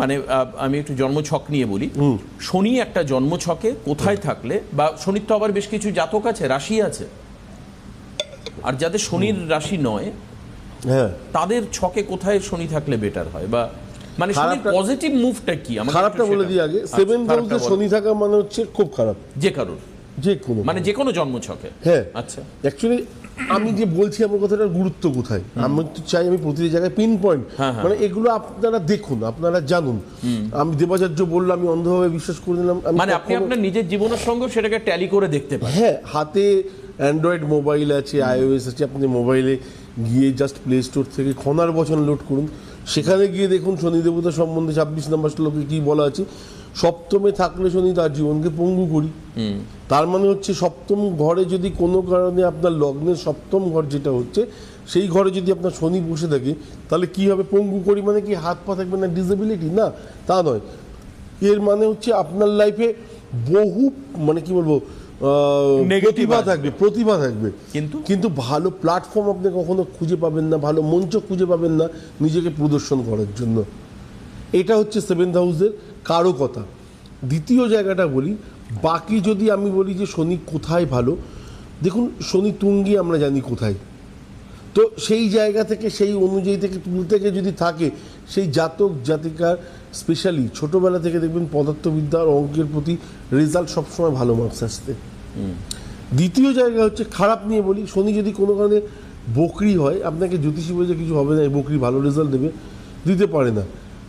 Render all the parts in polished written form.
মানে আমি একটু জন্মছক নিয়ে বলি, শনি একটা জন্মছকে কোথায় থাকলে, বা শনির তো আবার বেশ কিছু জাতক আছে, রাশি আছে, আর যাদের শনির রাশি নয় তাদের ছকে কোথায় শনি থাকলে বেটার হয়, বা মানে শনির পজিটিভ মুভটা কি? খারাপটা বলে দিই আগে। 7th হাউসে শনি থাকা মানে হচ্ছে খুব খারাপ, যে কারোর, যে কোনো, মানে যে কোনো জন্মছকে। হ্যাঁ, আচ্ছা। অ্যাকচুয়ালি আমি যে বলছি আমার কথাটার গুরুত্ব কোথায়, আমি তো চাই আমি প্রতিটি জায়গায় পিন পয়েন্ট, মানে এগুলো আপনারা দেখুন, আপনারা জানুন। আমি দেবাচার্য বললাম, আমি অন্ধভাবে বিশ্বাস করে দিলাম, মানে আপনি আপনার নিজের জীবনের সঙ্গে সেটাকে ট্যালি করে দেখতে পারেন। হ্যাঁ, হাতে অ্যান্ড্রয়েড মোবাইল আছে, iOS আছে, আপনি মোবাইলে গিয়ে জাস্ট প্লে স্টোর থেকে খনার বচন লোড করুন, সেখানে গিয়ে দেখুন শনি দেবতা সম্বন্ধে 26 নম্বর শ্লোকে কী বলা আছে। সপ্তমে থাকলে শনি তার জীবনকে পঙ্গু করি। তার মানে হচ্ছে সপ্তম ঘরে যদি কোনো কারণে আপনার লগ্নের সপ্তম ঘর যেটা হচ্ছে, সেই ঘরে যদি আপনার শনি বসে থাকে, তাহলে কি হবে? পঙ্গু করি মানে কি হাত পা থাকবে না, ডিসেবিলিটি না, তা নয়। এর মানে হচ্ছে আপনার লাইফে বহু, মানে কি বলবো, প্রতিভা থাকবে, কিন্তু ভালো প্ল্যাটফর্ম আপনি কখনো খুঁজে পাবেন না, ভালো মঞ্চ খুঁজে পাবেন না নিজেকে প্রদর্শন করার জন্য। এটা হচ্ছে 7th হাউসের কারকতা। দ্বিতীয় জায়গাটা বলি, বাকি যদি আমি বলি যে শনি কোথায় ভালো, দেখুন শনি তুঙ্গি আমরা জানি কোথায়, তো সেই জায়গা থেকে সেই অনুযায়ী থেকে থেকে যদি থাকে, সেই জাতক জাতিকার স্পেশালি ছোটোবেলা থেকে দেখবেন পদার্থবিদ্যা আর অঙ্কের প্রতি রেজাল্ট সবসময় ভালো মার্কস আসতে। দ্বিতীয় জায়গা হচ্ছে খারাপ নিয়ে বলি, শনি যদি কোনো কারণে বকরি হয়, আপনাকে জ্যোতিষী বলে কিছু হবে না, এই বকরি ভালো রেজাল্ট দেবে, দিতে পারে না।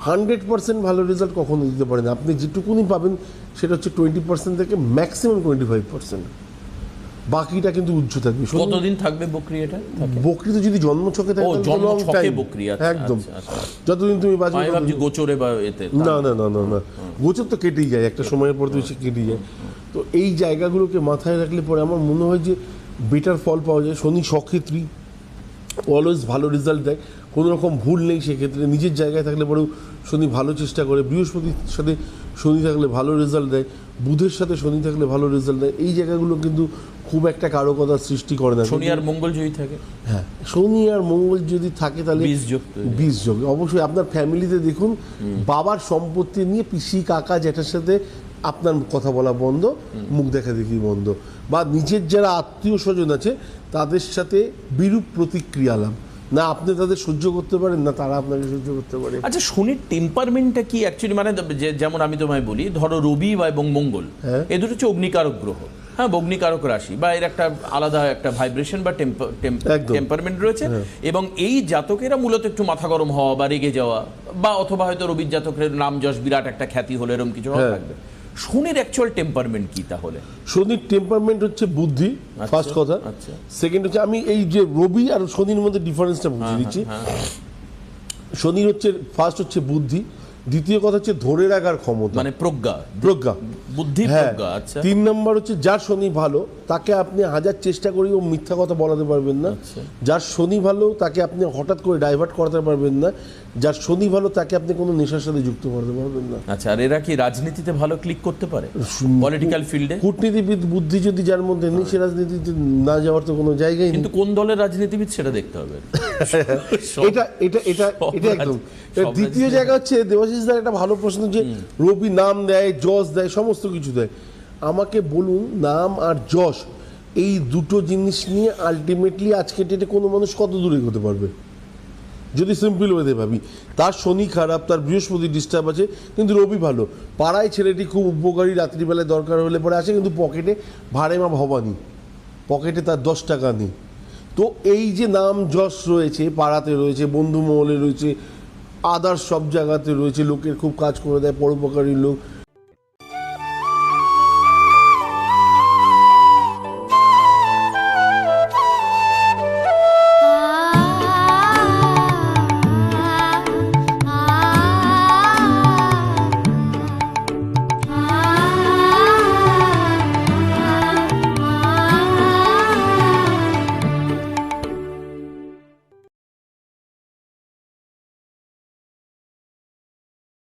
100% ভালো রেজাল্ট কখনো দিতে পারে না। আপনি যেটুকুনি পাবেন সেটা হচ্ছে 20% থেকে ম্যাক্সিমাম 25%, বাকিটা কিন্তু উজ্জ্ব থাকবে। কতদিন থাকবে বকরি? এটা বকরি তো যদি জন্মছকে থাকে একদম, যতদিন তুমি বাঁচবে। গোচরে বা এতে না না না না না, গোচর তো কেটেই যায়, একটা সময়ের পর তো সে কেটেই যায়। তো এই জায়গাগুলোকে মাথায় রাখলে পরে আমার মনে হয় যে বেটার ফল পাওয়া যায়। শনি সক্ষেত্রী, অলওয়েজ ভালো রেজাল্ট দেয়, কোনো রকম ভুল নেই সেক্ষেত্রে। নিজের জায়গায় থাকলে পরেও শনি ভালো চেষ্টা করে। বৃহস্পতির সাথে শনি থাকলে ভালো রেজাল্ট দেয়, বুধের সাথে শনি থাকলে ভালো রেজাল্ট দেয়। এই জায়গাগুলো কিন্তু খুব একটা কারকতার সৃষ্টি করে না। শনি আর মঙ্গল যদি থাকে, হ্যাঁ, শনি আর মঙ্গল যদি থাকে তাহলে বীজ যোগ অবশ্যই। আপনার ফ্যামিলিতে দেখুন, বাবার সম্পত্তি নিয়ে পিসি কাকা জ্যাঠার সাথে আপনার কথা বলা বন্ধ, মুখ দেখা দেখি বন্ধ, বা নিজের যারা আত্মীয় স্বজন আছে তাদের সাথে বিরূপ প্রতিক্রিয়া লাভ না, আপনি তাদের সহ্য করতে পারেন না, তারা আপনাকে সহ্য করতে পারে। আচ্ছা, শনির টেম্পারমেন্টটা কি অ্যাকচুয়ালি? মানে যেমন আমি তোমায় বলি, ধরো রবি এবং মঙ্গল, এ দুটো হচ্ছে অগ্নিকারক গ্রহ, হ্যাঁ, অগ্নিকারক রাশি, বা এর একটা আলাদা একটা ভাইব্রেশন বা টেম্পারমেন্ট রয়েছে। এবং এই জাতকেরা মূলত একটু মাথা গরম হওয়া বা রেগে যাওয়া, বা অথবা হয়তো রবির জাতকের নাম যশ বিরাট একটা খ্যাতি হলো, এরকম কিছু থাকবে। শনির অ্যাকচুয়াল টেম্পারমেন্ট কি তাহলে? শনির টেম্পারমেন্ট হচ্ছে বুদ্ধি, ফার্স্ট কথা। সেকেন্ড হচ্ছে, আমি এই যে রবি আর শনির মধ্যে ডিফারেন্সটা বুঝিয়ে দিচ্ছি। শনির হচ্ছে ফার্স্ট হচ্ছে বুদ্ধি, দ্বিতীয় কথা হচ্ছে ধরে রাখার ক্ষমতা, মানে প্রজ্ঞা, বুদ্ধি, প্রজ্ঞা। আচ্ছা, 3 নম্বর হচ্ছে যার শনি ভালো তাকে আপনি হাজার চেষ্টা করেও মিথ্যা কথা বলাতে পারবেন না। যার শনি ভালো তাকে আপনি হঠাৎ করে ডাইভার্ট করাতে পারবেন না। যার শনি ভালো তাকে আপনি কোনো নেশার সাথে যুক্ত করতে পারবেন না। আচ্ছা, আর এরা কি রাজনীতিতে ভালো ক্লিক করতে পারে? পলিটিক্যাল ফিল্ডে কূটনীতিবিদ বুদ্ধি যদি যার মধ্যে নেই, সে রাজনীতিতে না যাওয়ার তো কোনো জায়গায় নেই। কিন্তু কোন দলের রাজনীতিবিদ সেটা দেখতে হবে। এটা এটা এটা এটা একদম। দ্বিতীয় জায়গা হচ্ছে দেবাশিস দার একটা ভালো প্রশ্ন, যে রবি নাম দেয়, যশ দেয়, সমস্ত কিছু দেয়। আমাকে বলুন, নাম আর যশ এই দুটো জিনিস নিয়ে আলটিমেটলি আজকে ডেটে কোনো মানুষ কত দূরে হতে পারবে? যদি সিম্পল ওয়েতে ভাবি, তার শনি খারাপ, তার বৃহস্পতি ডিস্টার্ব আছে, কিন্তু রবি ভালো, পাড়ায় ছেলেটি খুব উপকারী, রাত্রিবেলায় দরকার হলে পরে আসে, কিন্তু পকেটে ভাড়ে মা ভবানী, পকেটে তার 10 টাকা নেই। তো এই যে নাম যশ রয়েছে, পাড়াতে রয়েছে, বন্ধু মহলে রয়েছে, আদার্স সব জায়গাতে রয়েছে, লোকের খুব কাজ করে দেয়, পরোপকারী লোক,